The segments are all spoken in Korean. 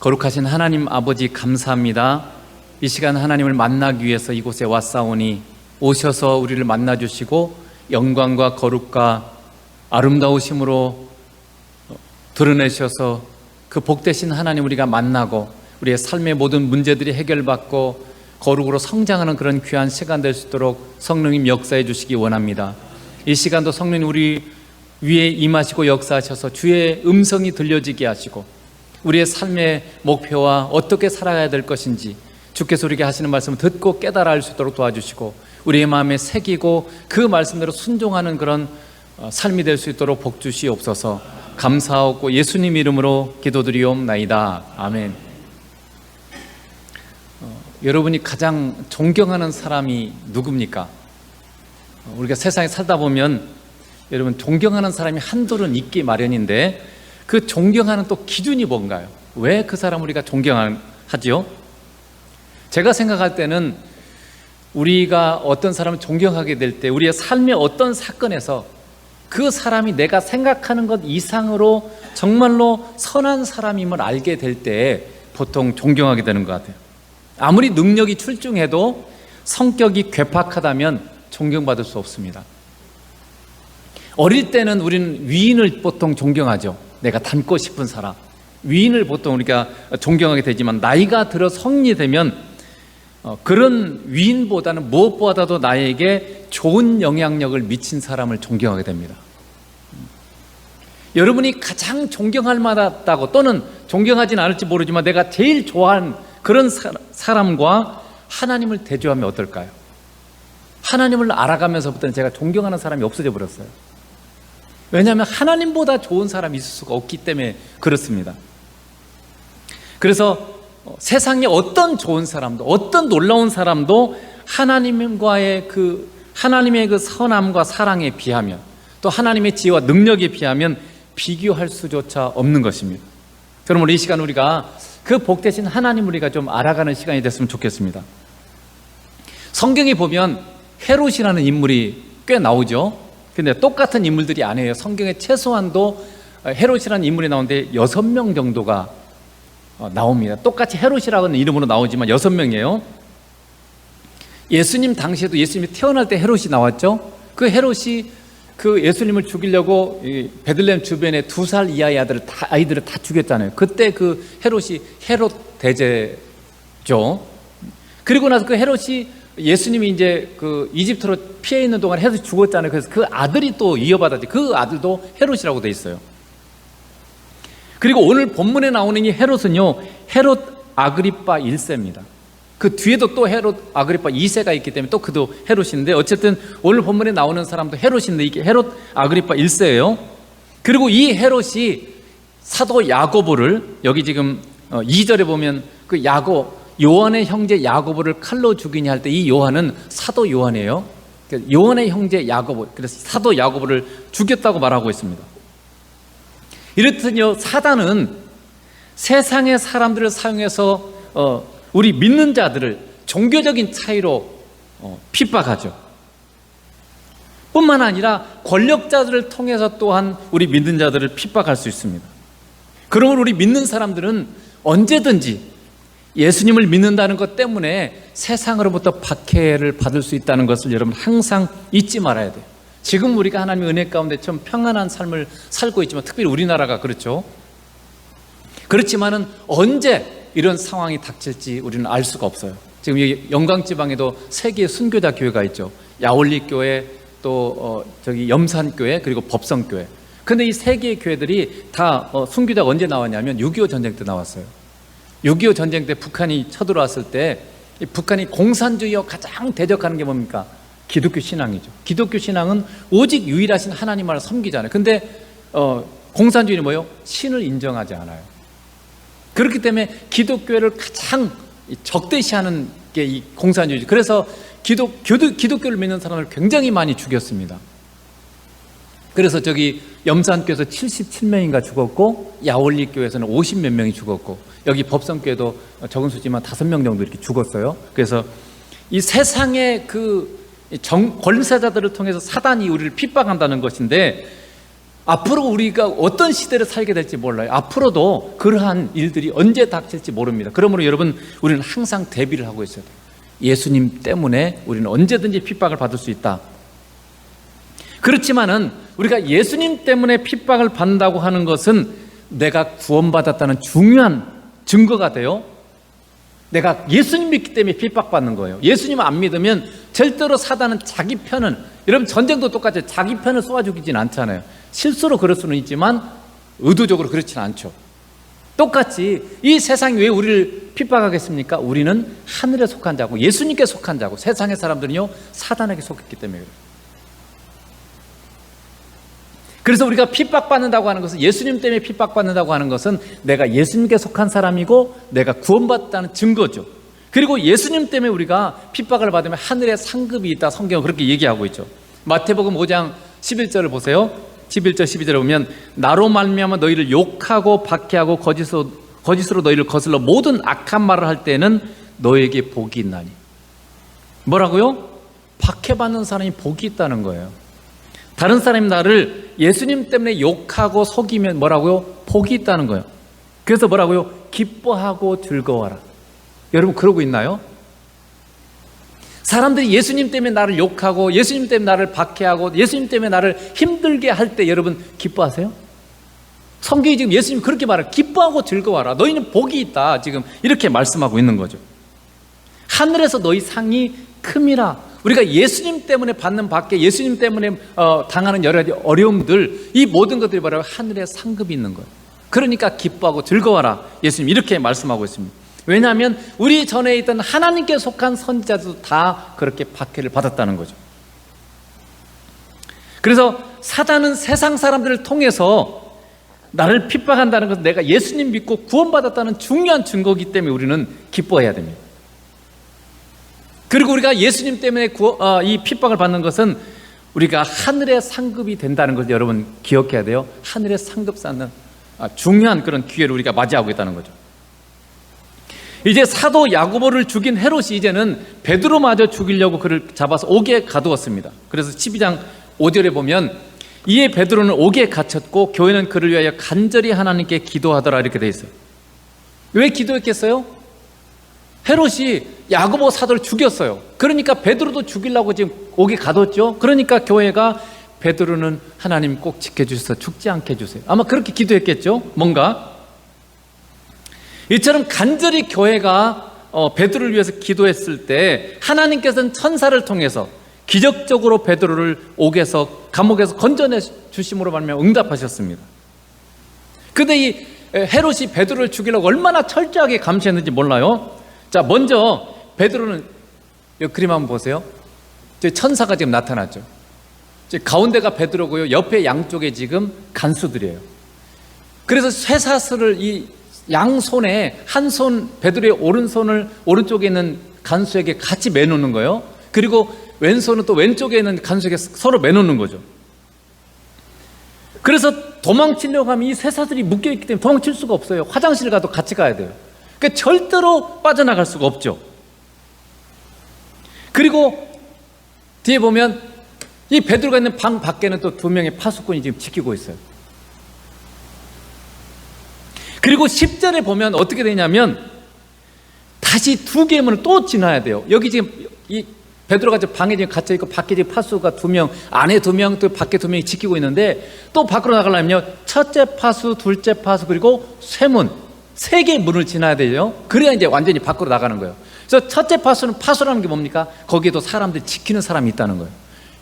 거룩하신 하나님 아버지 감사합니다. 이 시간 하나님을 만나기 위해서 이곳에 왔사오니 오셔서 우리를 만나주시고 영광과 거룩과 아름다우심으로 드러내셔서 그 복되신 하나님 우리가 만나고 우리의 삶의 모든 문제들이 해결받고 거룩으로 성장하는 그런 귀한 시간 될 수 있도록 성령님 역사해 주시기 원합니다. 이 시간도 성령님 우리 위에 임하시고 역사하셔서 주의 음성이 들려지게 하시고 우리의 삶의 목표와 어떻게 살아가야 될 것인지 주께서 우리에게 하시는 말씀을 듣고 깨달아 알 수 있도록 도와주시고 우리의 마음에 새기고 그 말씀대로 순종하는 그런 삶이 될 수 있도록 복 주시옵소서. 감사하고 예수님 이름으로 기도드리옵나이다. 아멘. 여러분이 가장 존경하는 사람이 누굽니까? 우리가 세상에 살다 보면 여러분 존경하는 사람이 한둘은 있기 마련인데 그 존경하는 또 기준이 뭔가요? 왜 그 사람을 우리가 존경하죠? 제가 생각할 때는 우리가 어떤 사람을 존경하게 될 때 우리의 삶의 어떤 사건에서 그 사람이 내가 생각하는 것 이상으로 정말로 선한 사람임을 알게 될 때 보통 존경하게 되는 것 같아요. 아무리 능력이 출중해도 성격이 괴팍하다면 존경받을 수 없습니다. 어릴 때는 우리는 위인을 보통 존경하죠. 내가 닮고 싶은 사람, 위인을 보통 우리가 존경하게 되지만 나이가 들어 성인이 되면 그런 위인보다는 무엇보다도 나에게 좋은 영향력을 미친 사람을 존경하게 됩니다. 여러분이 가장 존경할 만하다고 또는 존경하진 않을지 모르지만 내가 제일 좋아하는 그런 사람과 하나님을 대조하면 어떨까요? 하나님을 알아가면서부터는 제가 존경하는 사람이 없어져 버렸어요. 왜냐하면 하나님보다 좋은 사람이 있을 수가 없기 때문에 그렇습니다. 그래서 세상에 어떤 좋은 사람도 어떤 놀라운 사람도 하나님의 그 선함과 사랑에 비하면 또 하나님의 지혜와 능력에 비하면 비교할 수조차 없는 것입니다. 그럼 이 시간 우리가 그 복되신 하나님 우리가 좀 알아가는 시간이 됐으면 좋겠습니다. 성경에 보면 헤롯이라는 인물이 꽤 나오죠. 근데 똑같은 인물들이 아니에요. 성경에 최소한도 헤롯이라는 인물이 나오는데 6명 정도가 나옵니다. 똑같이 헤롯이라는 이름으로 나오지만 6명이에요. 예수님 당시에도 예수님이 태어날 때 헤롯이 나왔죠. 그 헤롯이 그 예수님을 죽이려고 베들레헴 주변에 2살 이하의 아이들을 다 죽였잖아요. 그때 그 헤롯이 헤롯 대제죠. 그리고 나서 그 헤롯이 예수님이 이제 그 이집트로 피해 있는 동안 헤롯이 죽었잖아요. 그래서 그 아들이 또 이어받았지. 그 아들도 헤롯이라고 돼 있어요. 그리고 오늘 본문에 나오는 이 헤롯은요, 헤롯 아그리파 1세입니다. 그 뒤에도 또 헤롯 아그리파 2세가 있기 때문에 또 그도 헤롯인데 어쨌든 오늘 본문에 나오는 사람도 헤롯인데 이게 헤롯 아그리파 1세예요. 그리고 이 헤롯이 사도 야고보를 여기 지금 2절에 보면 그 요한의 형제 야고보를 칼로 죽이냐 할 때 이 요한은 사도 요한이에요. 요한의 형제 야고보, 그래서 사도 야고보를 죽였다고 말하고 있습니다. 이렇듯요, 사단은 세상의 사람들을 사용해서 우리 믿는 자들을 종교적인 차이로 핍박하죠. 뿐만 아니라 권력자들을 통해서 또한 우리 믿는 자들을 핍박할 수 있습니다. 그러므로 우리 믿는 사람들은 언제든지 예수님을 믿는다는 것 때문에 세상으로부터 박해를 받을 수 있다는 것을 여러분 항상 잊지 말아야 돼요. 지금 우리가 하나님의 은혜 가운데 좀 평안한 삶을 살고 있지만 특별히 우리나라가 그렇죠. 그렇지만은 언제 이런 상황이 닥칠지 우리는 알 수가 없어요. 지금 여기 영광지방에도 3개의 순교자 교회가 있죠. 야올리교회, 또 저기 염산교회, 그리고 법성교회. 근데 이 3개의 교회들이 다 순교자가 언제 나왔냐면 6.25 전쟁 때 나왔어요. 6.25 전쟁 때 북한이 쳐들어왔을 때 북한이 공산주의와 가장 대적하는 게 뭡니까? 기독교 신앙이죠. 기독교 신앙은 오직 유일하신 하나님만을 섬기잖아요. 근데 공산주의는 뭐예요? 신을 인정하지 않아요. 그렇기 때문에 기독교를 가장 적대시하는 게 이 공산주의죠. 그래서 기독교를 믿는 사람을 굉장히 많이 죽였습니다. 그래서 저기 염산교에서 77명인가 죽었고 야올리교에서는 50몇 명이 죽었고 여기 법성교에도 적은 수지만 5명 정도 이렇게 죽었어요. 그래서 이 세상의 그 권세자들을 통해서 사단이 우리를 핍박한다는 것인데 앞으로 우리가 어떤 시대를 살게 될지 몰라요. 앞으로도 그러한 일들이 언제 닥칠지 모릅니다. 그러므로 여러분, 우리는 항상 대비를 하고 있어야 돼요. 예수님 때문에 우리는 언제든지 핍박을 받을 수 있다. 그렇지만은 우리가 예수님 때문에 핍박을 받는다고 하는 것은 내가 구원받았다는 중요한 증거가 돼요. 내가 예수님 믿기 때문에 핍박받는 거예요. 예수님 안 믿으면 절대로 사단은 자기 편은, 여러분 전쟁도 똑같아요. 자기 편을 쏘아 죽이진 않잖아요. 실수로 그럴 수는 있지만 의도적으로 그렇지는 않죠. 똑같이 이 세상이 왜 우리를 핍박하겠습니까? 우리는 하늘에 속한 자고 예수님께 속한 자고, 세상의 사람들은요 사단에게 속했기 때문에 그래요. 그래서 우리가 핍박받는다고 하는 것은, 예수님 때문에 핍박받는다고 하는 것은 내가 예수님께 속한 사람이고 내가 구원받았다는 증거죠. 그리고 예수님 때문에 우리가 핍박을 받으면 하늘에 상급이 있다. 성경은 그렇게 얘기하고 있죠. 마태복음 5장 11절을 보세요. 11절 12절에 보면 나로 말미암아 너희를 욕하고 박해하고 거짓으로 너희를 거슬러 모든 악한 말을 할 때는 너희에게 복이 있나니. 뭐라고요? 박해받는 사람이 복이 있다는 거예요. 다른 사람이 나를 예수님 때문에 욕하고 속이면 뭐라고요? 복이 있다는 거예요. 그래서 뭐라고요? 기뻐하고 즐거워라. 여러분 그러고 있나요? 사람들이 예수님 때문에 나를 욕하고 예수님 때문에 나를 박해하고 예수님 때문에 나를 힘들게 할 때 여러분 기뻐하세요? 성경이 지금 예수님이 그렇게 말해요. 기뻐하고 즐거워라. 너희는 복이 있다. 지금 이렇게 말씀하고 있는 거죠. 하늘에서 너희 상이 큼이라. 우리가 예수님 때문에 받는 박해, 예수님 때문에 당하는 여러 가지 어려움들, 이 모든 것들이 바로 하늘에 상급이 있는 거예요. 그러니까 기뻐하고 즐거워라. 예수님 이렇게 말씀하고 있습니다. 왜냐하면 우리 전에 있던 하나님께 속한 선지자도 다 그렇게 박해를 받았다는 거죠. 그래서 사단은 세상 사람들을 통해서 나를 핍박한다는 것은 내가 예수님 믿고 구원받았다는 중요한 증거이기 때문에 우리는 기뻐해야 됩니다. 그리고 우리가 예수님 때문에 이 핍박을 받는 것은 우리가 하늘의 상급이 된다는 것을 여러분 기억해야 돼요. 하늘의 상급 쌓는 중요한 그런 기회를 우리가 맞이하고 있다는 거죠. 이제 사도 야고보를 죽인 헤롯이 이제는 베드로마저 죽이려고 그를 잡아서 옥에 가두었습니다. 그래서 12장 5절에 보면 이에 베드로는 옥에 갇혔고 교회는 그를 위하여 간절히 하나님께 기도하더라 이렇게 돼 있어요. 왜 기도했겠어요? 헤롯이 야고보 사도를 죽였어요. 그러니까 베드로도 죽이려고 지금 옥에 가뒀죠. 그러니까 교회가 베드로는 하나님 꼭 지켜주셔서 죽지 않게 해주세요. 아마 그렇게 기도했겠죠. 뭔가 이처럼 간절히 교회가 베드로를 위해서 기도했을 때 하나님께서는 천사를 통해서 기적적으로 베드로를 감옥에서 건져내 주심으로 말미암아 응답하셨습니다. 그런데 이 헤롯이 베드로를 죽이려고 얼마나 철저하게 감시했는지 몰라요. 자, 먼저 베드로는 이 그림 한번 보세요. 천사가 지금 나타났죠. 가운데가 베드로고요. 옆에 양쪽에 지금 간수들이에요. 그래서 쇠사슬을 이 양손에 한 손 베드로의 오른손을 오른쪽에 있는 간수에게 같이 매놓는 거예요. 그리고 왼손은 또 왼쪽에 있는 간수에게 서로 매놓는 거죠. 그래서 도망치려고 하면 이 쇠사슬이 묶여있기 때문에 도망칠 수가 없어요. 화장실 가도 같이 가야 돼요. 그러니까 절대로 빠져나갈 수가 없죠. 그리고 뒤에 보면 이 베드로가 있는 방 밖에는 또 2명의 파수꾼이 지금 지키고 있어요. 그리고 10절에 보면 어떻게 되냐면 다시 2개의 문을 또 지나야 돼요. 여기 지금 이 베드로가 방에 지금 갇혀 있고 밖에 지금 파수가 2명, 안에 2명, 또 밖에 2명이 지키고 있는데 또 밖으로 나가려면요, 첫째 파수, 둘째 파수, 그리고 쇠문 3개의 문을 지나야 돼요. 그래야 이제 완전히 밖으로 나가는 거예요. 그래서 첫째 파수라는 게 뭡니까? 거기에도 사람들이 지키는 사람이 있다는 거예요.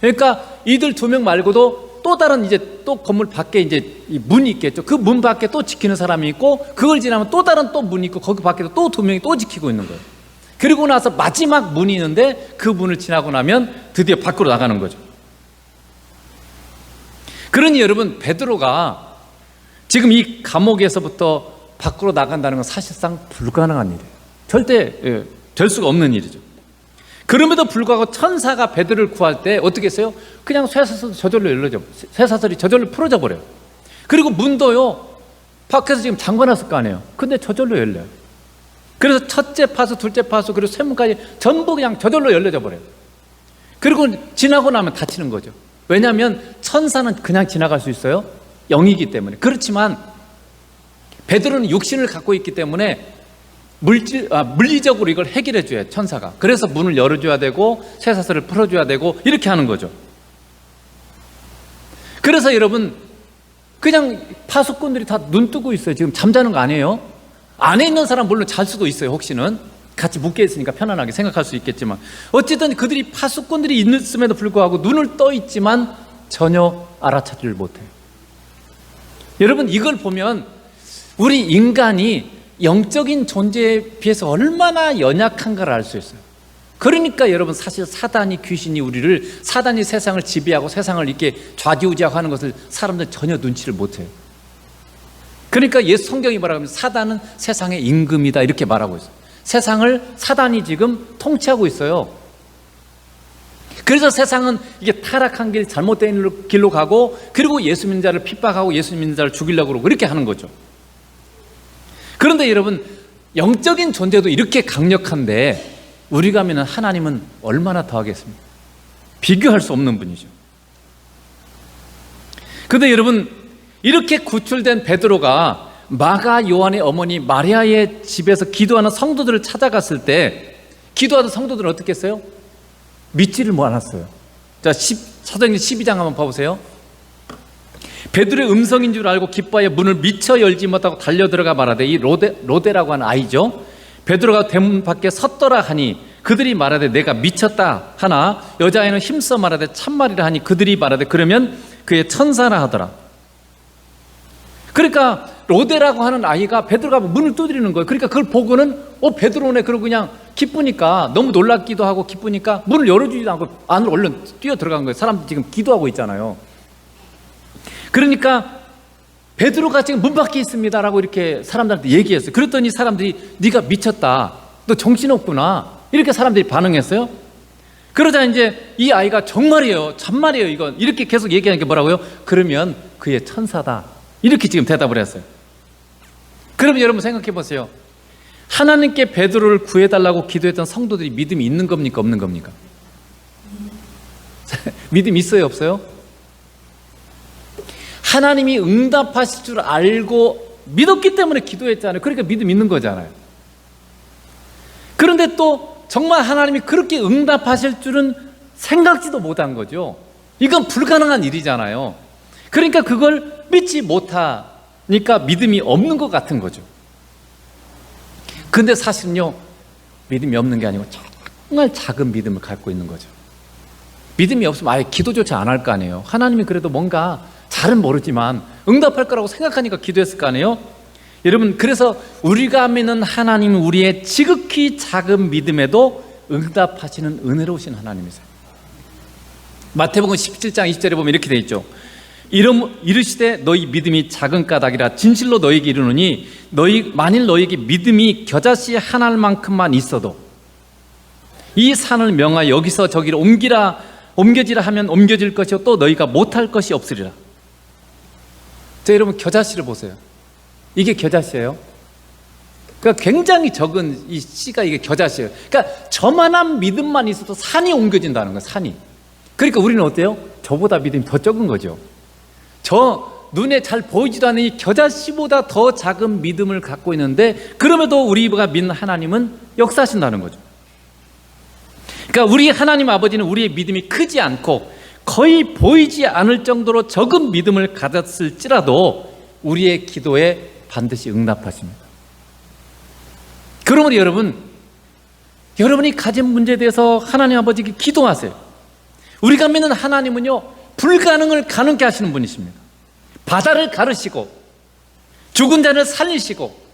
그러니까 이들 2명 말고도 또 다른 이제 또 건물 밖에 이제 이 문이 있겠죠. 그 문 밖에 또 지키는 사람이 있고, 그걸 지나면 또 다른 또 문이 있고, 거기 밖에도 또 2명이 또 지키고 있는 거예요. 그리고 나서 마지막 문이 있는데 그 문을 지나고 나면 드디어 밖으로 나가는 거죠. 그러니 여러분, 베드로가 지금 이 감옥에서부터 밖으로 나간다는 건 사실상 불가능한 일이에요. 절대 될 수가 없는 일이죠. 그럼에도 불구하고 천사가 베드로를 구할 때 어떻게 했어요? 그냥 쇠사슬이 저절로 풀어져 버려요. 그리고 문도요, 밖에서 지금 잠궈놨을 거 아니에요. 근데 저절로 열려요. 그래서 첫째 파수, 둘째 파수, 그리고 쇠문까지 전부 그냥 저절로 열려져 버려요. 그리고 지나고 나면 다치는 거죠. 왜냐하면 천사는 그냥 지나갈 수 있어요? 영이기 때문에. 그렇지만 베드로는 육신을 갖고 있기 때문에 물리적으로 이걸 해결해 줘야 천사가. 그래서 문을 열어줘야 되고 쇠사슬을 풀어줘야 되고 이렇게 하는 거죠. 그래서 여러분, 그냥 파수꾼들이 다 눈 뜨고 있어요. 지금 잠자는 거 아니에요? 안에 있는 사람 물론 잘 수도 있어요. 혹시는 같이 묶여 있으니까 편안하게 생각할 수 있겠지만, 어쨌든 그들이 파수꾼들이 있음에도 불구하고 눈을 떠 있지만 전혀 알아차지를 못해요. 여러분, 이걸 보면 우리 인간이 영적인 존재에 비해서 얼마나 연약한가를 알 수 있어요. 그러니까 여러분, 사실 사단이, 귀신이 사단이 세상을 지배하고 세상을 이렇게 좌지우지하고 하는 것을 사람들은 전혀 눈치를 못해요. 그러니까 성경이 뭐라고 하면 사단은 세상의 임금이다 이렇게 말하고 있어요. 세상을 사단이 지금 통치하고 있어요. 그래서 세상은 이게 타락한 길, 잘못된 길로 가고, 그리고 예수 믿는 자를 핍박하고 예수 믿는 자를 죽이려고 그러고 그렇게 하는 거죠. 그런데 여러분, 영적인 존재도 이렇게 강력한데 우리가 믿는 하나님은 얼마나 더하겠습니까? 비교할 수 없는 분이죠. 그런데 여러분, 이렇게 구출된 베드로가 마가 요한의 어머니 마리아의 집에서 기도하는 성도들을 찾아갔을 때, 기도하던 성도들은 어떻게 했어요? 믿지를 않았어요. 자, 사도행전 12장 한번 봐보세요. 베드로의 음성인 줄 알고 기뻐하여 문을 미처 열지 못하고 달려들어가 말하되, 이 로데라고 하는 아이죠. 베드로가 대문 밖에 섰더라 하니 그들이 말하되 내가 미쳤다 하나, 여자아이는 힘써 말하되 참말이라 하니 그들이 말하되 그러면 그의 천사라 하더라. 그러니까 로데라고 하는 아이가 베드로가 문을 두드리는 거예요. 그러니까 그걸 보고는 베드로네, 그러고 그냥 기쁘니까, 너무 놀랍기도 하고 기쁘니까 문을 열어주지도 않고 안으로 얼른 뛰어 들어간 거예요. 사람들 지금 기도하고 있잖아요. 그러니까 베드로가 지금 문 밖에 있습니다라고 이렇게 사람들한테 얘기했어요. 그랬더니 사람들이 네가 미쳤다, 너 정신없구나, 이렇게 사람들이 반응했어요. 그러자 이제 이 아이가 정말이에요, 참말이에요, 이건, 이렇게 계속 얘기하는 게 뭐라고요? 그러면 그의 천사다, 이렇게 지금 대답을 했어요. 그러면 여러분 생각해 보세요. 하나님께 베드로를 구해달라고 기도했던 성도들이 믿음이 있는 겁니까, 없는 겁니까? 믿음이 있어요, 없어요? 하나님이 응답하실 줄 알고 믿었기 때문에 기도했잖아요. 그러니까 믿음 있는 거잖아요. 그런데 또 정말 하나님이 그렇게 응답하실 줄은 생각지도 못한 거죠. 이건 불가능한 일이잖아요. 그러니까 그걸 믿지 못하니까 믿음이 없는 것 같은 거죠. 근데 사실은요, 믿음이 없는 게 아니고 정말 작은 믿음을 갖고 있는 거죠. 믿음이 없으면 아예 기도조차 안 할 거 아니에요. 하나님이 그래도 뭔가 잘은 모르지만 응답할 거라고 생각하니까 기도했을 거 아니에요. 여러분, 그래서 우리가 믿는 하나님은 우리의 지극히 작은 믿음에도 응답하시는 은혜로우신 하나님이세요. 마태복음 17장 20절에 보면 이렇게 되어 있죠. 이르시되 너희 믿음이 작은 까닭이라 진실로 너희에게 이르노니 만일 너희에게 믿음이 겨자씨 한 알만큼만 있어도 이 산을 명하여 여기서 저기로 옮겨지라 하면 옮겨질 것이요 또 너희가 못할 것이 없으리라. 자, 여러분, 겨자씨를 보세요. 이게 겨자씨예요. 그러니까 굉장히 적은 이 씨가 이게 겨자씨예요. 그러니까 저만한 믿음만 있어도 산이 옮겨진다는 거예요, 산이. 그러니까 우리는 어때요? 저보다 믿음이 더 적은 거죠. 저 눈에 잘 보이지도 않는 이 겨자씨보다 더 작은 믿음을 갖고 있는데, 그럼에도 우리가 믿는 하나님은 역사하신다는 거죠. 그러니까 우리 하나님 아버지는 우리의 믿음이 크지 않고 거의 보이지 않을 정도로 적은 믿음을 가졌을지라도 우리의 기도에 반드시 응답하십니다. 그러므로 여러분이 가진 문제에 대해서 하나님 아버지께 기도하세요. 우리가 믿는 하나님은요, 불가능을 가능케 하시는 분이십니다. 바다를 가르시고 죽은 자를 살리시고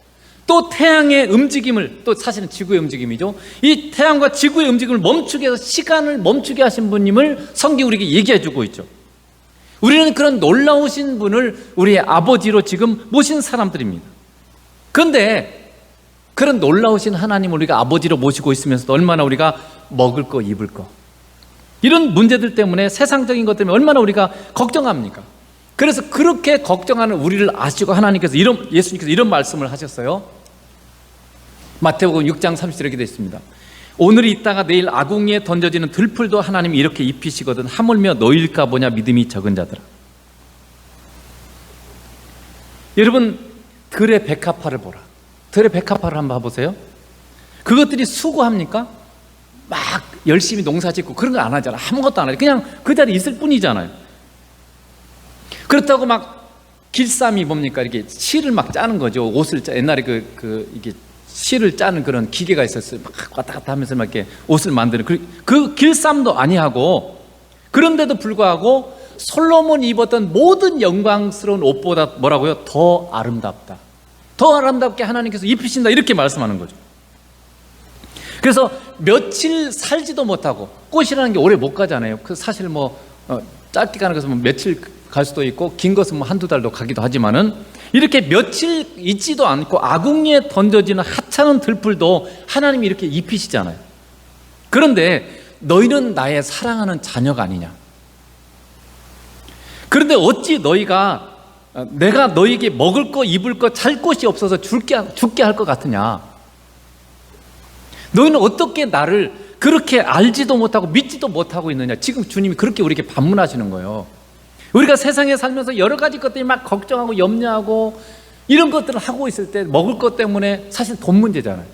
또 태양의 움직임을, 또 사실은 지구의 움직임이죠, 이 태양과 지구의 움직임을 멈추게 해서 시간을 멈추게 하신 분임을 성경이 우리에게 얘기해 주고 있죠. 우리는 그런 놀라우신 분을 우리의 아버지로 지금 모신 사람들입니다. 그런데 그런 놀라우신 하나님을 우리가 아버지로 모시고 있으면서도 얼마나 우리가 먹을 거, 입을 거, 이런 문제들 때문에, 세상적인 것 때문에 얼마나 우리가 걱정합니까? 그래서 그렇게 걱정하는 우리를 아시고 예수님께서 이런 말씀을 하셨어요. 마태복음 6장 30절에 이렇게 되어 있습니다. 오늘 있다가 내일 아궁이에 던져지는 들풀도 하나님이 이렇게 입히시거든 하물며 너희일까 보냐 믿음이 적은 자들아. 여러분, 들의 백합화를 보라. 들의 백합화를 한번 봐보세요. 그것들이 수고합니까? 막 열심히 농사 짓고 그런 거 안 하잖아. 아무것도 안 하죠. 그냥 그 자리에 있을 뿐이잖아요. 그렇다고 막 길쌈이 뭡니까? 이렇게 실을 막 짜는 거죠. 옷을 옛날에 이게 실을 짜는 그런 기계가 있었어요. 막 왔다 갔다 하면서 막 이렇게 옷을 만드는 그 길쌈도 아니하고, 그런데도 불구하고 솔로몬이 입었던 모든 영광스러운 옷보다 뭐라고요? 더 아름답다. 더 아름답게 하나님께서 입히신다. 이렇게 말씀하는 거죠. 그래서 며칠 살지도 못하고, 꽃이라는 게 오래 못 가잖아요. 그 사실 짧게 가는 것은 며칠 갈 수도 있고, 긴 것은 한두 달도 가기도 하지만은, 이렇게 며칠 있지도 않고 아궁이에 던져지는 하찮은 들풀도 하나님이 이렇게 입히시잖아요. 그런데 너희는 나의 사랑하는 자녀가 아니냐. 그런데 어찌 너희가 내가 너희에게 먹을 거 입을 거 잘 곳이 없어서 죽게 할 것 같으냐. 너희는 어떻게 나를 그렇게 알지도 못하고 믿지도 못하고 있느냐. 지금 주님이 그렇게 우리에게 반문하시는 거예요. 우리가 세상에 살면서 여러 가지 것들이 막 걱정하고 염려하고 이런 것들을 하고 있을 때, 먹을 것 때문에 사실 돈 문제잖아요.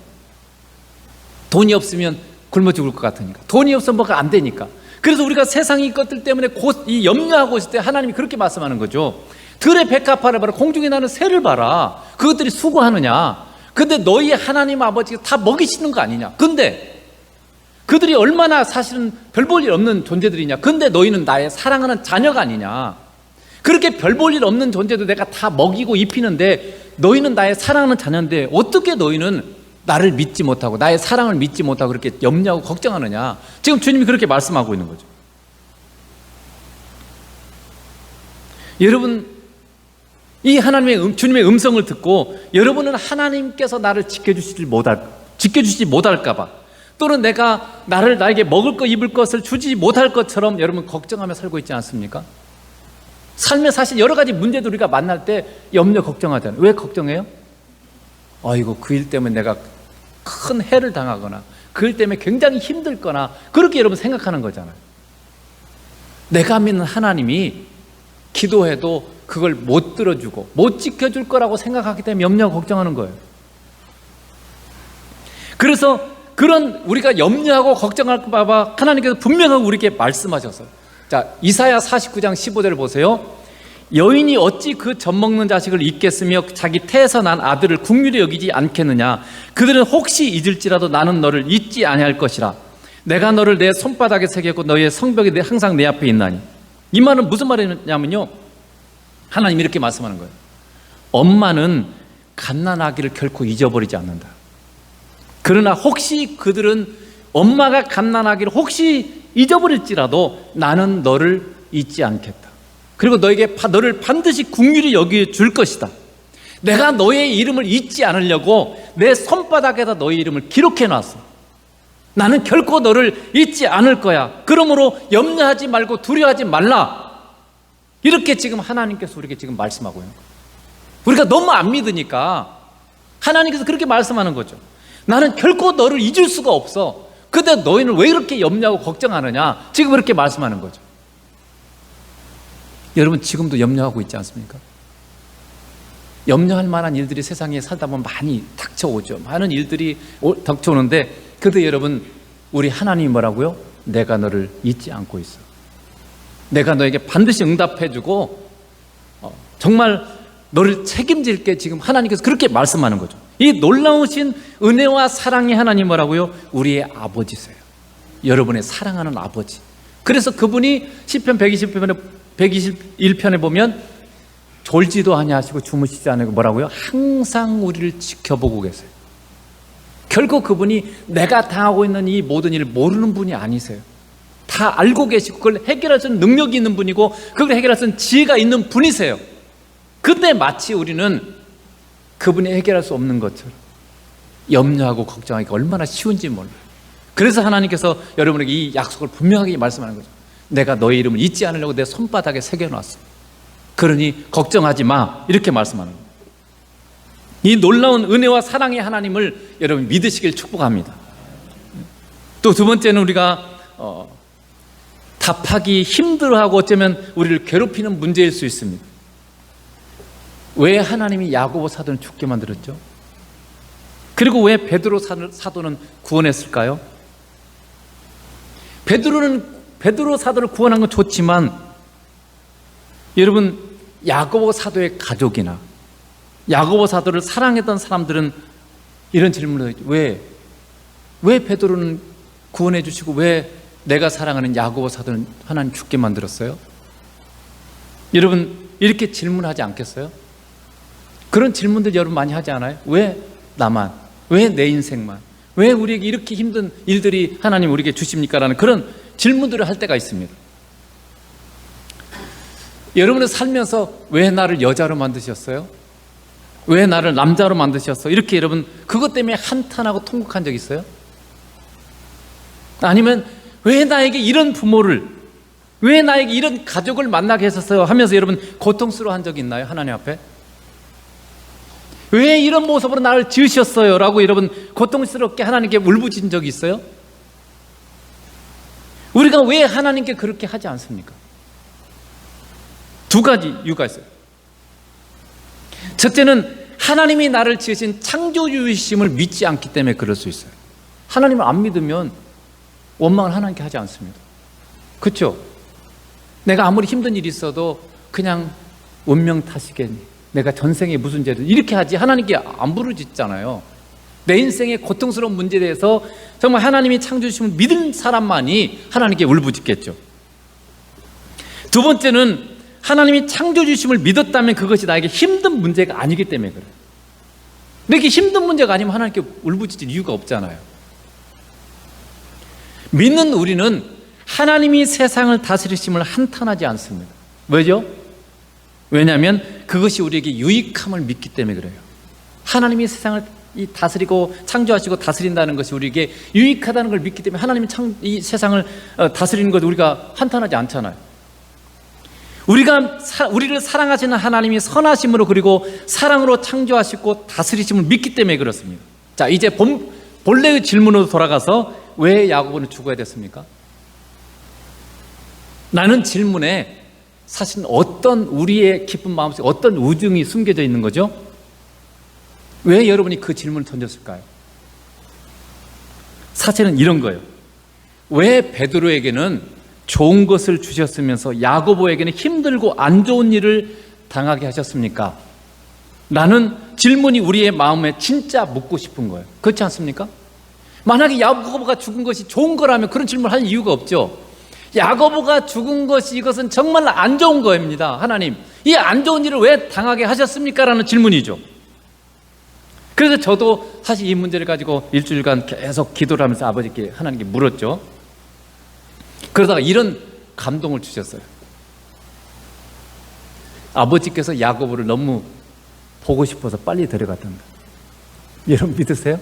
돈이 없으면 굶어 죽을 것 같으니까, 돈이 없으면 뭐가 안 되니까. 그래서 우리가 세상의 것들 때문에 이 염려하고 있을 때 하나님이 그렇게 말씀하는 거죠. 들의 백합화를 봐라. 공중에 나는 새를 봐라. 그것들이 수고하느냐. 근데 너희 하나님 아버지가 다 먹이시는 거 아니냐. 근데 그들이 얼마나 사실은 별 볼 일 없는 존재들이냐. 근데 너희는 나의 사랑하는 자녀가 아니냐. 그렇게 별 볼 일 없는 존재도 내가 다 먹이고 입히는데 너희는 나의 사랑하는 자녀인데 어떻게 너희는 나를 믿지 못하고 나의 사랑을 믿지 못하고 그렇게 염려하고 걱정하느냐. 지금 주님이 그렇게 말씀하고 있는 거죠. 여러분, 이 주님의 음성을 듣고 여러분은 하나님께서 나를 지켜주시지 못할까 봐, 또는 나에게 먹을 것 입을 것을 주지 못할 것처럼 여러분 걱정하며 살고 있지 않습니까? 삶에 사실 여러 가지 문제들 우리가 만날 때 염려 걱정하잖아요. 왜 걱정해요? 아이고, 그 일 때문에 내가 큰 해를 당하거나 그 일 때문에 굉장히 힘들거나 그렇게 여러분 생각하는 거잖아요. 내가 믿는 하나님이 기도해도 그걸 못 들어주고 못 지켜줄 거라고 생각하기 때문에 염려하고 걱정하는 거예요. 그래서 그런 우리가 염려하고 걱정할까 봐 하나님께서 분명하게 우리에게 말씀하셔서, 자, 이사야 49장 15절을 보세요. 여인이 어찌 그 젖먹는 자식을 잊겠으며 자기 태에서 난 아들을 긍휼히 여기지 않겠느냐. 그들은 혹시 잊을지라도 나는 너를 잊지 아니할 것이라. 내가 너를 내 손바닥에 새겼고 너의 성벽이 항상 내 앞에 있나니. 이 말은 무슨 말이냐면요, 하나님이 이렇게 말씀하는 거예요. 엄마는 갓난아기를 결코 잊어버리지 않는다. 그러나 혹시 그들은 엄마가 갓난아기를 혹시 잊어버릴지라도 나는 너를 잊지 않겠다. 그리고 너를 반드시 긍휼히 여겨 줄 것이다. 내가 너의 이름을 잊지 않으려고 내 손바닥에다 너의 이름을 기록해 놨어. 나는 결코 너를 잊지 않을 거야. 그러므로 염려하지 말고 두려워하지 말라. 이렇게 지금 하나님께서 우리에게 지금 말씀하고 있는 거예요. 우리가 너무 안 믿으니까 하나님께서 그렇게 말씀하는 거죠. 나는 결코 너를 잊을 수가 없어. 근데 너희는 왜 이렇게 염려하고 걱정하느냐. 지금 그렇게 말씀하는 거죠. 여러분, 지금도 염려하고 있지 않습니까? 염려할 만한 일들이 세상에 살다 보면 많이 닥쳐오죠. 많은 일들이 닥쳐오는데, 그래도 여러분, 우리 하나님이 뭐라고요? 내가 너를 잊지 않고 있어. 내가 너에게 반드시 응답해주고 정말 너를 책임질게. 지금 하나님께서 그렇게 말씀하는 거죠. 이 놀라우신 은혜와 사랑의 하나님 뭐라고요? 우리의 아버지세요. 여러분의 사랑하는 아버지. 그래서 그분이 시편 121편에 보면 졸지도 아니하시고 주무시지 않고 뭐라고요? 항상 우리를 지켜보고 계세요. 결코 그분이 내가 당하고 있는 이 모든 일을 모르는 분이 아니세요. 다 알고 계시고 그걸 해결할 수 있는 능력이 있는 분이고 그걸 해결할 수 있는 지혜가 있는 분이세요. 근데 마치 우리는 그분이 해결할 수 없는 것처럼 염려하고 걱정하기가 얼마나 쉬운지 몰라요. 그래서 하나님께서 여러분에게 이 약속을 분명하게 말씀하는 거죠. 내가 너의 이름을 잊지 않으려고 내 손바닥에 새겨놨어. 그러니 걱정하지 마. 이렇게 말씀하는 거예요. 이 놀라운 은혜와 사랑의 하나님을 여러분 믿으시길 축복합니다. 또 두 번째는 우리가 답하기 힘들어하고 어쩌면 우리를 괴롭히는 문제일 수 있습니다. 왜 하나님이 야고보 사도는 죽게 만들었죠? 그리고 왜 베드로 사도는 구원했을까요? 베드로 사도를 구원한 건 좋지만 여러분, 야고보 사도의 가족이나 야고보 사도를 사랑했던 사람들은 이런 질문을 했죠. 왜 베드로는 구원해 주시고 왜 내가 사랑하는 야고보 사도는 하나님 죽게 만들었어요? 여러분, 이렇게 질문하지 않겠어요? 그런 질문들 여러분 많이 하지 않아요? 왜 나만? 왜 내 인생만? 왜 우리에게 이렇게 힘든 일들이 하나님 우리에게 주십니까? 라는 그런 질문들을 할 때가 있습니다. 여러분은 살면서 왜 나를 여자로 만드셨어요? 왜 나를 남자로 만드셨어요? 이렇게 여러분 그것 때문에 한탄하고 통곡한 적 있어요? 아니면 왜 나에게 이런 부모를, 왜 나에게 이런 가족을 만나게 했었어요? 하면서 여러분 고통스러워한 적이 있나요? 하나님 앞에? 왜 이런 모습으로 나를 지으셨어요? 라고 여러분 고통스럽게 하나님께 울부짖은 적이 있어요? 우리가 왜 하나님께 그렇게 하지 않습니까? 두 가지 이유가 있어요. 첫째는 하나님이 나를 지으신 창조주이심을 믿지 않기 때문에 그럴 수 있어요. 하나님을 안 믿으면 원망을 하나님께 하지 않습니다. 그렇죠? 내가 아무리 힘든 일이 있어도 그냥 운명 탓이겠니? 내가 전생에 무슨 죄를 이렇게 하지 하나님께 안 부르짖잖아요. 내 인생의 고통스러운 문제에 대해서 정말 하나님이 창조주심을 믿은 사람만이 하나님께 울부짖겠죠. 두 번째는 하나님이 창조주심을 믿었다면 그것이 나에게 힘든 문제가 아니기 때문에 그래요. 이렇게 힘든 문제가 아니면 하나님께 울부짖을 이유가 없잖아요. 믿는 우리는 하나님이 세상을 다스리심을 한탄하지 않습니다. 왜죠? 왜냐하면 그것이 우리에게 유익함을 믿기 때문에 그래요. 하나님이 세상을 다스리고 창조하시고 다스린다는 것이 우리에게 유익하다는 걸 믿기 때문에 하나님이 이 세상을 다스리는 것 우리가 한탄하지 않잖아요. 우리를 사랑하시는 하나님이 선하심으로 그리고 사랑으로 창조하시고 다스리심을 믿기 때문에 그렇습니다. 자, 이제 본래의 질문으로 돌아가서 왜 야고보는 죽어야 됐습니까? 라는 질문에 사실 어떤 우리의 깊은 마음속에 어떤 우정이 숨겨져 있는 거죠? 왜 여러분이 그 질문을 던졌을까요? 사실은 이런 거예요. 왜 베드로에게는 좋은 것을 주셨으면서 야고보에게는 힘들고 안 좋은 일을 당하게 하셨습니까? 라는 질문이 우리의 마음에 진짜 묻고 싶은 거예요. 그렇지 않습니까? 만약에 야고보가 죽은 것이 좋은 거라면 그런 질문을 할 이유가 없죠. 야고보가 죽은 것이 이것은 정말 안 좋은 겁니다. 하나님, 이 안 좋은 일을 왜 당하게 하셨습니까? 라는 질문이죠. 그래서 저도 사실 이 문제를 가지고 일주일간 계속 기도를 하면서 아버지께 하나님께 물었죠. 그러다가 이런 감동을 주셨어요. 아버지께서 야고보를 너무 보고 싶어서 빨리 데려갔답니다. 여러분 믿으세요?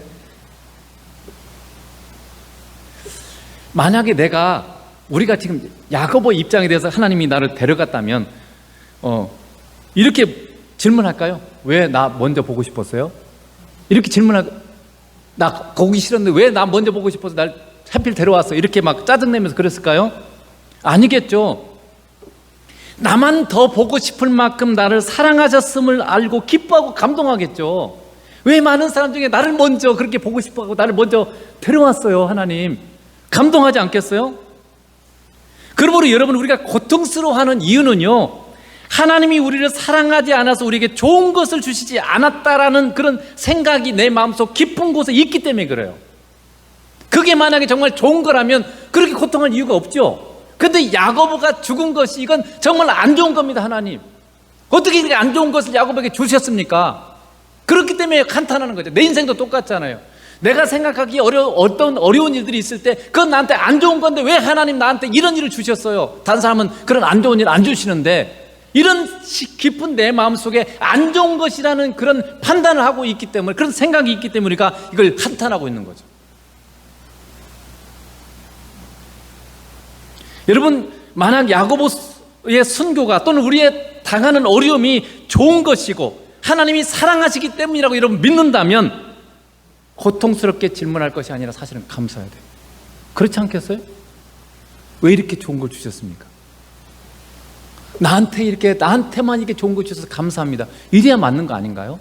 만약에 우리가 지금 야고보 입장에 대해서 하나님이 나를 데려갔다면 이렇게 질문할까요? 왜 나 먼저 보고 싶었어요? 이렇게 나 거기 싫었는데 왜 나 먼저 보고 싶어서 날 하필 데려왔어? 이렇게 막 짜증내면서 그랬을까요? 아니겠죠. 나만 더 보고 싶을 만큼 나를 사랑하셨음을 알고 기뻐하고 감동하겠죠. 왜 많은 사람 중에 나를 먼저 그렇게 보고 싶어하고 나를 먼저 데려왔어요? 하나님 감동하지 않겠어요? 그러므로 여러분 우리가 고통스러워하는 이유는요, 하나님이 우리를 사랑하지 않아서 우리에게 좋은 것을 주시지 않았다라는 그런 생각이 내 마음속 깊은 곳에 있기 때문에 그래요. 그게 만약에 정말 좋은 거라면 그렇게 고통할 이유가 없죠. 그런데 야고보가 죽은 것이 이건 정말 안 좋은 겁니다. 하나님 어떻게 이렇게 안 좋은 것을 야고보에게 주셨습니까? 그렇기 때문에 간탄하는 거죠. 내 인생도 똑같잖아요. 내가 생각하기 어떤 어려운 일들이 있을 때 그건 나한테 안 좋은 건데 왜 하나님 나한테 이런 일을 주셨어요? 다른 사람은 그런 안 좋은 일 안 주시는데, 이런 깊은 내 마음속에 안 좋은 것이라는 그런 판단을 하고 있기 때문에, 그런 생각이 있기 때문에 우리가 이걸 한탄하고 있는 거죠. 여러분 만약 야고보의 순교가 또는 우리의 당하는 어려움이 좋은 것이고 하나님이 사랑하시기 때문이라고 여러분 믿는다면 고통스럽게 질문할 것이 아니라 사실은 감사해야 돼요. 그렇지 않겠어요? 왜 이렇게 좋은 걸 주셨습니까? 나한테만 이렇게 좋은 거 주셔서 감사합니다. 이래야 맞는 거 아닌가요?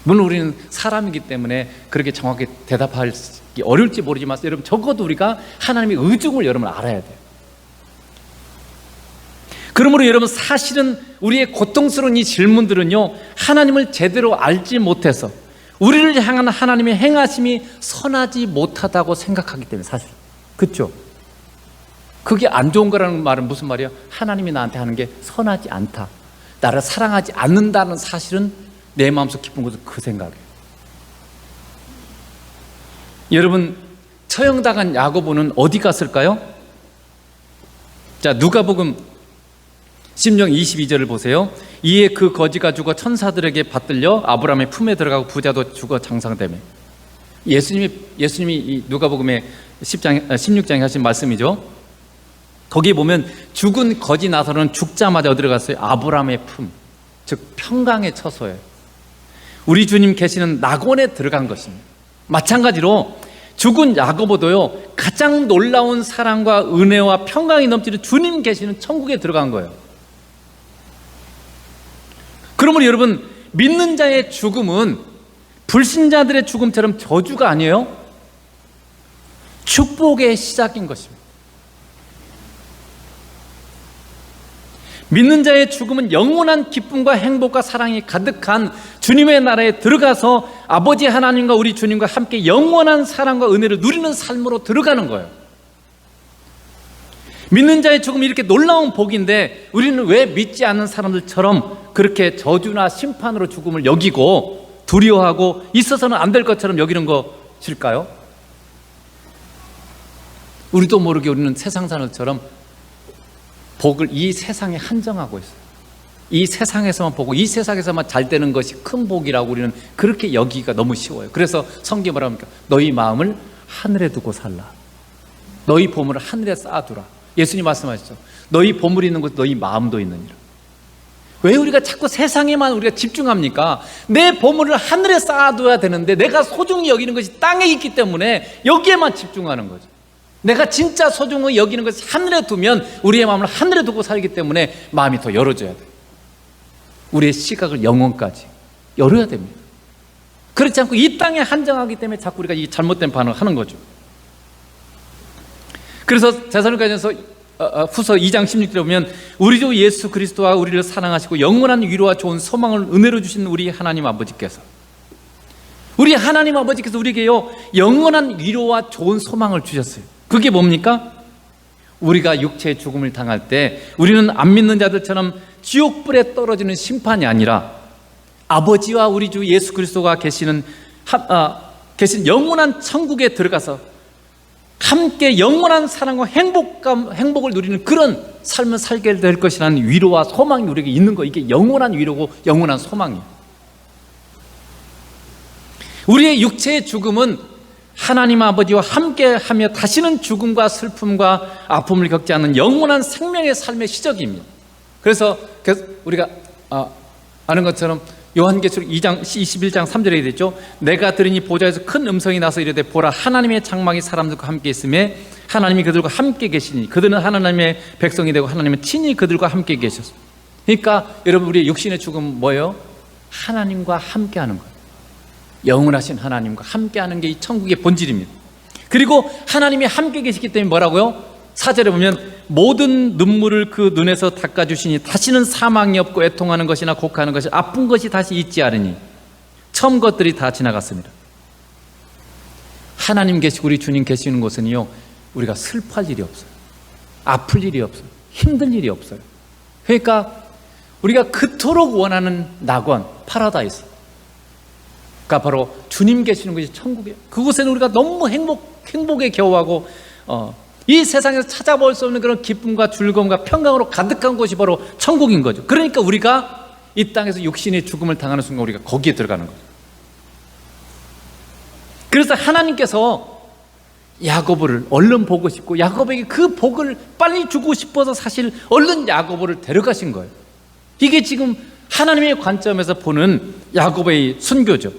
물론 우리는 사람이기 때문에 그렇게 정확히 대답하기 어려울지 모르지만 여러분, 적어도 우리가 하나님의 의중을 여러분 알아야 돼요. 그러므로 여러분, 사실은 우리의 고통스러운 이 질문들은요, 하나님을 제대로 알지 못해서 우리를 향한 하나님의 행하심이 선하지 못하다고 생각하기 때문에, 사실 그렇죠? 그게 안 좋은 거라는 말은 무슨 말이야? 하나님이 나한테 하는 게 선하지 않다, 나를 사랑하지 않는다는 사실은 내 마음속 깊은 곳은 그 생각이에요. 여러분, 처형당한 야고보는 어디 갔을까요? 자, 누가복음 10장 22절을 보세요. 이에 그 거지가 죽어 천사들에게 받들려 아브라함의 품에 들어가고 부자도 죽어 장상되매. 예수님이 이 누가복음의 16장에 하신 말씀이죠. 거기에 보면 죽은 거지 나사로는 죽자마자 어디로 갔어요? 아브라함의 품, 즉 평강의 처소예요. 우리 주님 계시는 낙원에 들어간 것입니다. 마찬가지로 죽은 야고보도요, 가장 놀라운 사랑과 은혜와 평강이 넘치는 주님 계시는 천국에 들어간 거예요. 그러므로 여러분, 믿는 자의 죽음은 불신자들의 죽음처럼 저주가 아니에요. 축복의 시작인 것입니다. 믿는 자의 죽음은 영원한 기쁨과 행복과 사랑이 가득한 주님의 나라에 들어가서 아버지 하나님과 우리 주님과 함께 영원한 사랑과 은혜를 누리는 삶으로 들어가는 거예요. 믿는 자의 죽음이 이렇게 놀라운 복인데 우리는 왜 믿지 않는 사람들처럼 그렇게 저주나 심판으로 죽음을 여기고 두려워하고 있어서는 안 될 것처럼 여기는 것일까요? 우리도 모르게 우리는 세상 사람들처럼 복을 이 세상에 한정하고 있어요. 이 세상에서만 보고 이 세상에서만 잘 되는 것이 큰 복이라고 우리는 그렇게 여기기가 너무 쉬워요. 그래서 성경이 뭐라 합니까? 너희 마음을 하늘에 두고 살라. 너희 보물을 하늘에 쌓아두라. 예수님 말씀하셨죠. 너희 보물이 있는 곳에 너희 마음도 있느니라. 왜 우리가 자꾸 세상에만 우리가 집중합니까? 내 보물을 하늘에 쌓아둬야 되는데 내가 소중히 여기는 것이 땅에 있기 때문에 여기에만 집중하는 거죠. 내가 진짜 소중히 여기는 것을 하늘에 두면 우리의 마음을 하늘에 두고 살기 때문에 마음이 더 열어져야 돼요. 우리의 시각을 영혼까지 열어야 됩니다. 그렇지 않고 이 땅에 한정하기 때문에 자꾸 우리가 이 잘못된 반응을 하는 거죠. 그래서 데살로니가전서 후서 2장 16절에 보면 우리 주 예수 그리스도와 우리를 사랑하시고 영원한 위로와 좋은 소망을 은혜로 주신 우리 하나님 아버지께서, 우리 하나님 아버지께서 우리에게요 영원한 위로와 좋은 소망을 주셨어요. 그게 뭡니까? 우리가 육체의 죽음을 당할 때 우리는 안 믿는 자들처럼 지옥불에 떨어지는 심판이 아니라 아버지와 우리 주 예수 그리스도가 계신 영원한 천국에 들어가서 함께 영원한 사랑과 행복을 누리는 그런 삶을 살게 될 것이라는 위로와 소망이 우리에게 있는 거, 이게 영원한 위로고 영원한 소망이에요. 우리의 육체의 죽음은 하나님 아버지와 함께하며 다시는 죽음과 슬픔과 아픔을 겪지 않는 영원한 생명의 삶의 시작입니다. 그래서 우리가 아는 것처럼 요한계시록 2장 21장 3절에 되죠. 내가 들으니 보좌에서 큰 음성이 나서 이르되 보라, 하나님의 장막이 사람들과 함께 있음에 하나님이 그들과 함께 계시니 그들은 하나님의 백성이 되고 하나님은 친히 그들과 함께 계셨습니다. 그러니까 여러분, 우리의 육신의 죽음은 뭐예요? 하나님과 함께하는 거예요. 영원하신 하나님과 함께하는 게 이 천국의 본질입니다. 그리고 하나님이 함께 계시기 때문에 뭐라고요? 4절에 보면 모든 눈물을 그 눈에서 닦아주시니 다시는 사망이 없고 애통하는 것이나 곡하는 것이 아픈 것이 다시 있지 않으니 처음 것들이 다 지나갔습니다. 하나님 계시고 우리 주님 계시는 곳은요 우리가 슬퍼할 일이 없어요. 아플 일이 없어요. 힘들 일이 없어요. 그러니까 우리가 그토록 원하는 낙원, 파라다이스, 그러니까 바로 주님 계시는 것이 천국이에요. 그곳에는 우리가 너무 행복에 겨워하고 이 세상에서 찾아볼 수 없는 그런 기쁨과 즐거움과 평강으로 가득한 곳이 바로 천국인 거죠. 그러니까 우리가 이 땅에서 육신의 죽음을 당하는 순간 우리가 거기에 들어가는 거죠. 그래서 하나님께서 야고보를 얼른 보고 싶고 야고보에게 그 복을 빨리 주고 싶어서 사실 얼른 야고보를 데려가신 거예요. 이게 지금 하나님의 관점에서 보는 야고보의 순교죠.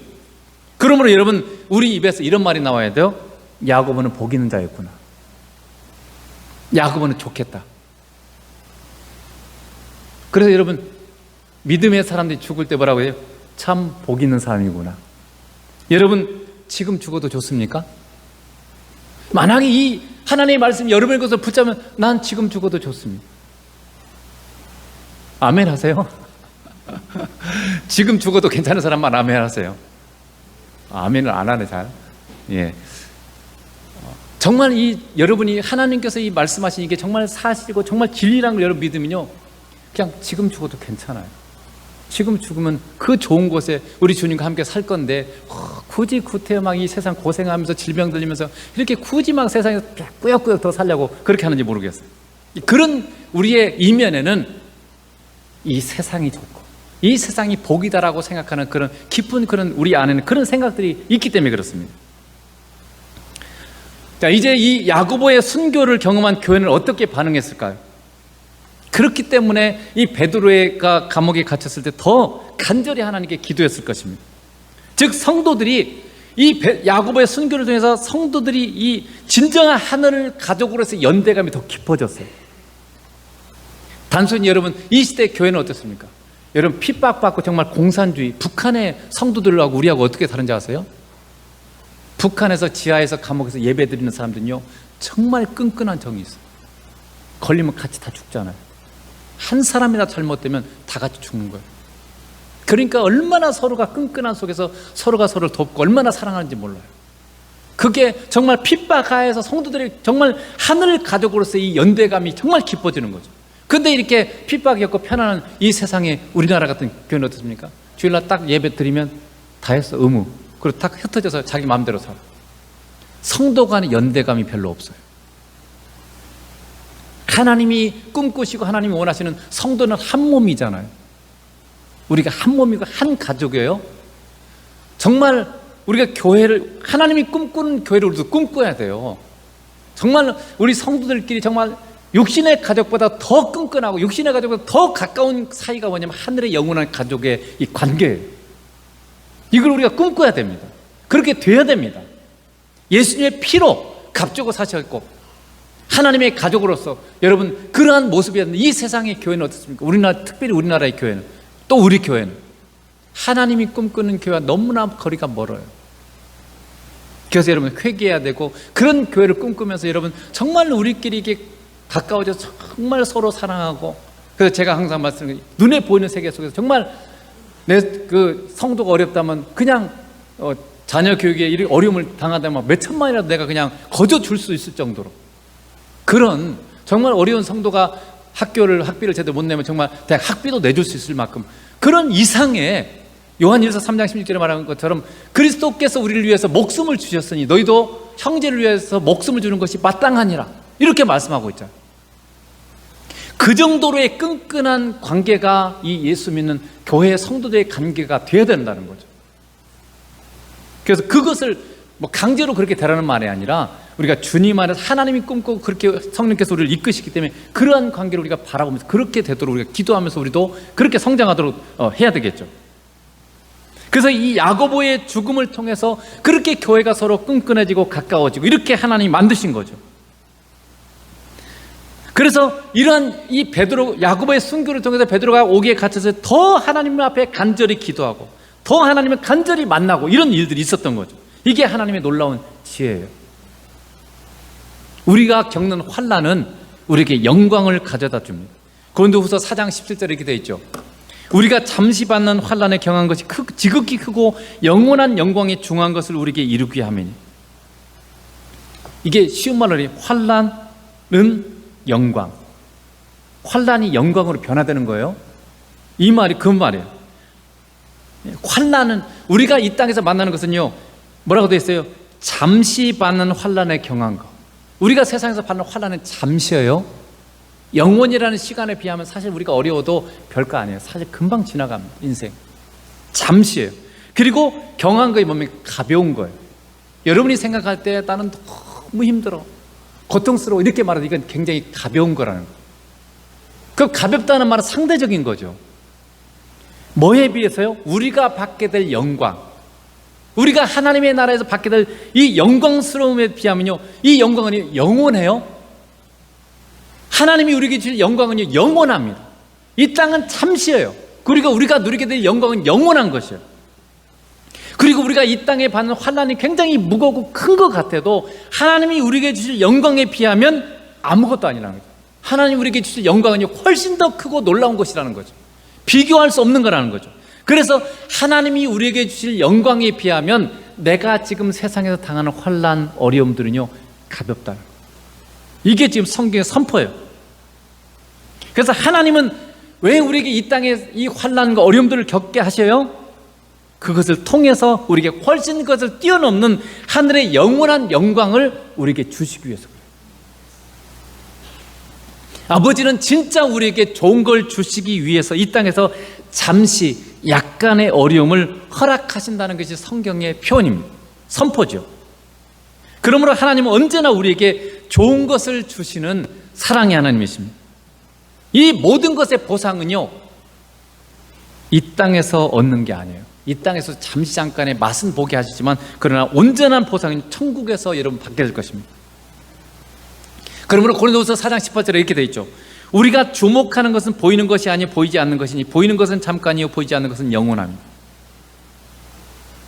그러므로 여러분, 우리 입에서 이런 말이 나와야 돼요. 야고보는 복 있는 자였구나. 야고보는 좋겠다. 그래서 여러분, 믿음의 사람들이 죽을 때 뭐라고 해요? 참 복 있는 사람이구나. 여러분, 지금 죽어도 좋습니까? 만약에 이 하나님의 말씀 여러분의 것을 붙잡으면 난 지금 죽어도 좋습니다. 아멘 하세요? 지금 죽어도 괜찮은 사람만 아멘 하세요. 아멘을 안 하네, 잘. 예. 정말 여러분이 하나님께서 이 말씀하신 이게 정말 사실이고 정말 진리라는 걸 여러분 믿으면요, 그냥 지금 죽어도 괜찮아요. 지금 죽으면 그 좋은 곳에 우리 주님과 함께 살 건데 굳이 구태 막 이 세상 고생하면서 질병 들리면서 이렇게 굳이 막 세상에서 꾸역꾸역 더 살려고 그렇게 하는지 모르겠어요. 그런 우리의 이면에는 이 세상이 좋고 이 세상이 복이다라고 생각하는 그런 깊은 그런 우리 안에는 그런 생각들이 있기 때문에 그렇습니다. 자, 이제 이 야고보의 순교를 경험한 교회는 어떻게 반응했을까요? 그렇기 때문에 이 베드로가 감옥에 갇혔을 때 더 간절히 하나님께 기도했을 것입니다. 즉 성도들이 이 야고보의 순교를 통해서 성도들이 이 진정한 하늘 가족으로서 연대감이 더 깊어졌어요. 단순히 여러분, 이 시대 교회는 어떻습니까? 여러분, 핍박받고 정말 공산주의, 북한의 성도들하고 우리하고 어떻게 다른지 아세요? 북한에서 지하에서 감옥에서 예배드리는 사람들은요, 정말 끈끈한 정이 있어요. 걸리면 같이 다 죽잖아요. 한 사람이나 잘못되면 다 같이 죽는 거예요. 그러니까 얼마나 서로가 끈끈한 속에서 서로가 서로를 돕고 얼마나 사랑하는지 몰라요. 그게 정말 핍박하에서 성도들이 정말 하늘 가족으로서 이 연대감이 정말 깊어지는 거죠. 근데 이렇게 핍박이 없고 편안한 이 세상에 우리나라 같은 교회는 어떻습니까? 주일날 딱 예배 드리면 다 했어, 의무. 그리고 딱 흩어져서 자기 마음대로 살아. 성도 간의 연대감이 별로 없어요. 하나님이 꿈꾸시고 하나님이 원하시는 성도는 한 몸이잖아요. 우리가 한 몸이고 한 가족이에요. 정말 우리가 교회를, 하나님이 꿈꾸는 교회를 우리도 꿈꿔야 돼요. 정말 우리 성도들끼리 정말 육신의 가족보다 더 끈끈하고 육신의 가족보다 더 가까운 사이가 뭐냐면 하늘의 영원한 가족의 이 관계예요. 이걸 우리가 꿈꿔야 됩니다. 그렇게 돼야 됩니다. 예수님의 피로 값주고 사셨고 하나님의 가족으로서 여러분 그러한 모습이었는데 이 세상의 교회는 어떻습니까? 우리나라, 특별히 우리나라의 교회는, 또 우리 교회는 하나님이 꿈꾸는 교회와 너무나 거리가 멀어요. 그래서 여러분 회개해야 되고, 그런 교회를 꿈꾸면서 여러분 정말 우리끼리 이게 가까워져서 정말 서로 사랑하고, 그래서 제가 항상 말씀드리는, 눈에 보이는 세계 속에서 정말 내 그 성도가 어렵다면 그냥 자녀 교육에 이런 어려움을 당하다면 몇 천만이라도 내가 그냥 거저 줄 수 있을 정도로, 그런 정말 어려운 성도가 학비를 제대로 못 내면 정말 대학 학비도 내줄 수 있을 만큼 그런 이상의, 요한일서 3장 16절에 말하는 것처럼 그리스도께서 우리를 위해서 목숨을 주셨으니 너희도 형제를 위해서 목숨을 주는 것이 마땅하니라, 이렇게 말씀하고 있잖아요. 그 정도로의 끈끈한 관계가 이 예수 믿는 교회 성도들의 관계가 되어야 된다는 거죠. 그래서 그것을 뭐 강제로 그렇게 되라는 말이 아니라 우리가 주님 안에서 하나님이 꿈꾸고 그렇게 성령께서 우리를 이끄시기 때문에 그러한 관계를 우리가 바라보면서 그렇게 되도록 우리가 기도하면서 우리도 그렇게 성장하도록 해야 되겠죠. 그래서 이 야고보의 죽음을 통해서 그렇게 교회가 서로 끈끈해지고 가까워지고 이렇게 하나님이 만드신 거죠. 그래서 이러한 이 야고보의 순교를 통해서 베드로가 오기에 갇혀서 더 하나님 앞에 간절히 기도하고 더 하나님을 간절히 만나고 이런 일들이 있었던 거죠. 이게 하나님의 놀라운 지혜예요. 우리가 겪는 환난은 우리에게 영광을 가져다 줍니다. 고린도후서 4장 17절에 이렇게 되어 있죠. 우리가 잠시 받는 환난에 경한 것이 지극히 크고 영원한 영광에 중한 것을 우리에게 이루게 하매니. 이게 쉬운 말로 해, 환난은 영광, 환난이 영광으로 변화되는 거예요. 이 말이 그 말이에요. 환난은, 우리가 이 땅에서 만나는 것은요, 뭐라고 되어 있어요? 잠시 받는 환난에 경한 것. 우리가 세상에서 받는 환난은 잠시예요. 영원이라는 시간에 비하면 사실 우리가 어려워도 별거 아니에요. 사실 금방 지나갑니다. 인생 잠시예요. 그리고 경한 거에 보면 가벼운 거예요. 여러분이 생각할 때 나는 너무 힘들어, 고통스러워, 이렇게 말하는 이건 굉장히 가벼운 거라는 거예요. 그 가볍다는 말은 상대적인 거죠. 뭐에 비해서요? 우리가 받게 될 영광, 우리가 하나님의 나라에서 받게 될 이 영광스러움에 비하면요, 이 영광은 영원해요. 하나님이 우리에게 주실 영광은요 영원합니다. 이 땅은 잠시예요. 그리고 우리가 누리게 될 영광은 영원한 것이에요. 그리고 우리가 이 땅에 받는 환난이 굉장히 무겁고 큰 것 같아도 하나님이 우리에게 주실 영광에 비하면 아무것도 아니라는 거죠. 하나님 우리에게 주실 영광은 훨씬 더 크고 놀라운 것이라는 거죠. 비교할 수 없는 거라는 거죠. 그래서 하나님이 우리에게 주실 영광에 비하면 내가 지금 세상에서 당하는 환난, 어려움들은요 가볍다는 거예요. 이게 지금 성경의 선포예요. 그래서 하나님은 왜 우리에게 이 땅에 이 환난과 어려움들을 겪게 하셔요? 그것을 통해서 우리에게 훨씬 그것을 뛰어넘는 하늘의 영원한 영광을 우리에게 주시기 위해서 그래요. 아버지는 진짜 우리에게 좋은 걸 주시기 위해서 이 땅에서 잠시 약간의 어려움을 허락하신다는 것이 성경의 표현입니다. 선포죠. 그러므로 하나님은 언제나 우리에게 좋은 것을 주시는 사랑의 하나님이십니다. 이 모든 것의 보상은요 이 땅에서 얻는 게 아니에요. 이 땅에서 잠시 잠깐의 맛은 보게 하시지만 그러나 온전한 보상은 천국에서 여러분 받게 될 것입니다. 그러므로 고린도후서 4장 18절에 이렇게 되어 있죠. 우리가 주목하는 것은 보이는 것이 아니요 보이지 않는 것이니 보이는 것은 잠깐이요 보이지 않는 것은 영원합니다.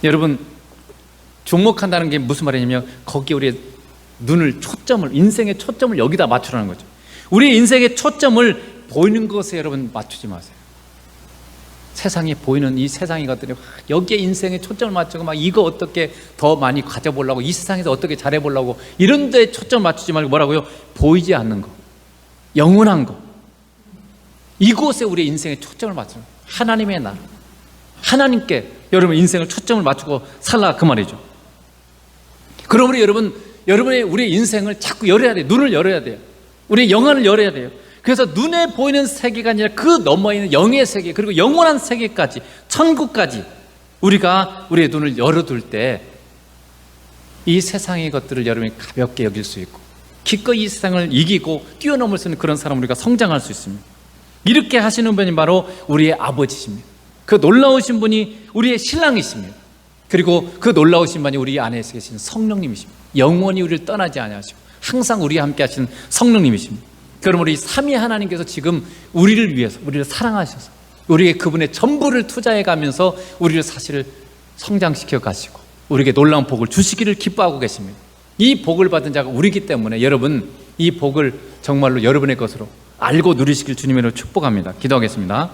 여러분 주목한다는 게 무슨 말이냐면 거기에 우리의 눈을 초점을 인생의 초점을 여기다 맞추라는 거죠. 우리의 인생의 초점을 보이는 것에 여러분 맞추지 마세요. 세상에 보이는 이 세상의 것들이 여기에 인생의 초점을 맞추고 막 이거 어떻게 더 많이 가져보려고 이 세상에서 어떻게 잘해보려고 이런 데 초점을 맞추지 말고 뭐라고요? 보이지 않는 거, 영원한 거, 이곳에 우리의 인생의 초점을 맞추는 거예요. 하나님의 나라, 하나님께 여러분 인생을 초점을 맞추고 살라 그 말이죠. 그러므로 여러분의 우리의 인생을 자꾸 열어야 돼요. 눈을 열어야 돼요. 우리의 영안을 열어야 돼요. 그래서 눈에 보이는 세계가 아니라 그 너머에 있는 영의 세계 그리고 영원한 세계까지 천국까지 우리가 우리의 눈을 열어둘 때 이 세상의 것들을 여러분이 가볍게 여길 수 있고 기꺼이 이 세상을 이기고 뛰어넘을 수 있는 그런 사람 우리가 성장할 수 있습니다. 이렇게 하시는 분이 바로 우리의 아버지십니다. 그 놀라우신 분이 우리의 신랑이십니다. 그리고 그 놀라우신 분이 우리 안에 계신 성령님이십니다. 영원히 우리를 떠나지 아니하시고 항상 우리와 함께 하시는 성령님이십니다. 그러므로 이 삼위 하나님께서 지금 우리를 위해서 우리를 사랑하셔서 우리에게 그분의 전부를 투자해 가면서 우리를 사실 성장시켜 가시고 우리에게 놀라운 복을 주시기를 기뻐하고 계십니다. 이 복을 받은 자가 우리이기 때문에 여러분 이 복을 정말로 여러분의 것으로 알고 누리시길 주님으로 축복합니다. 기도하겠습니다.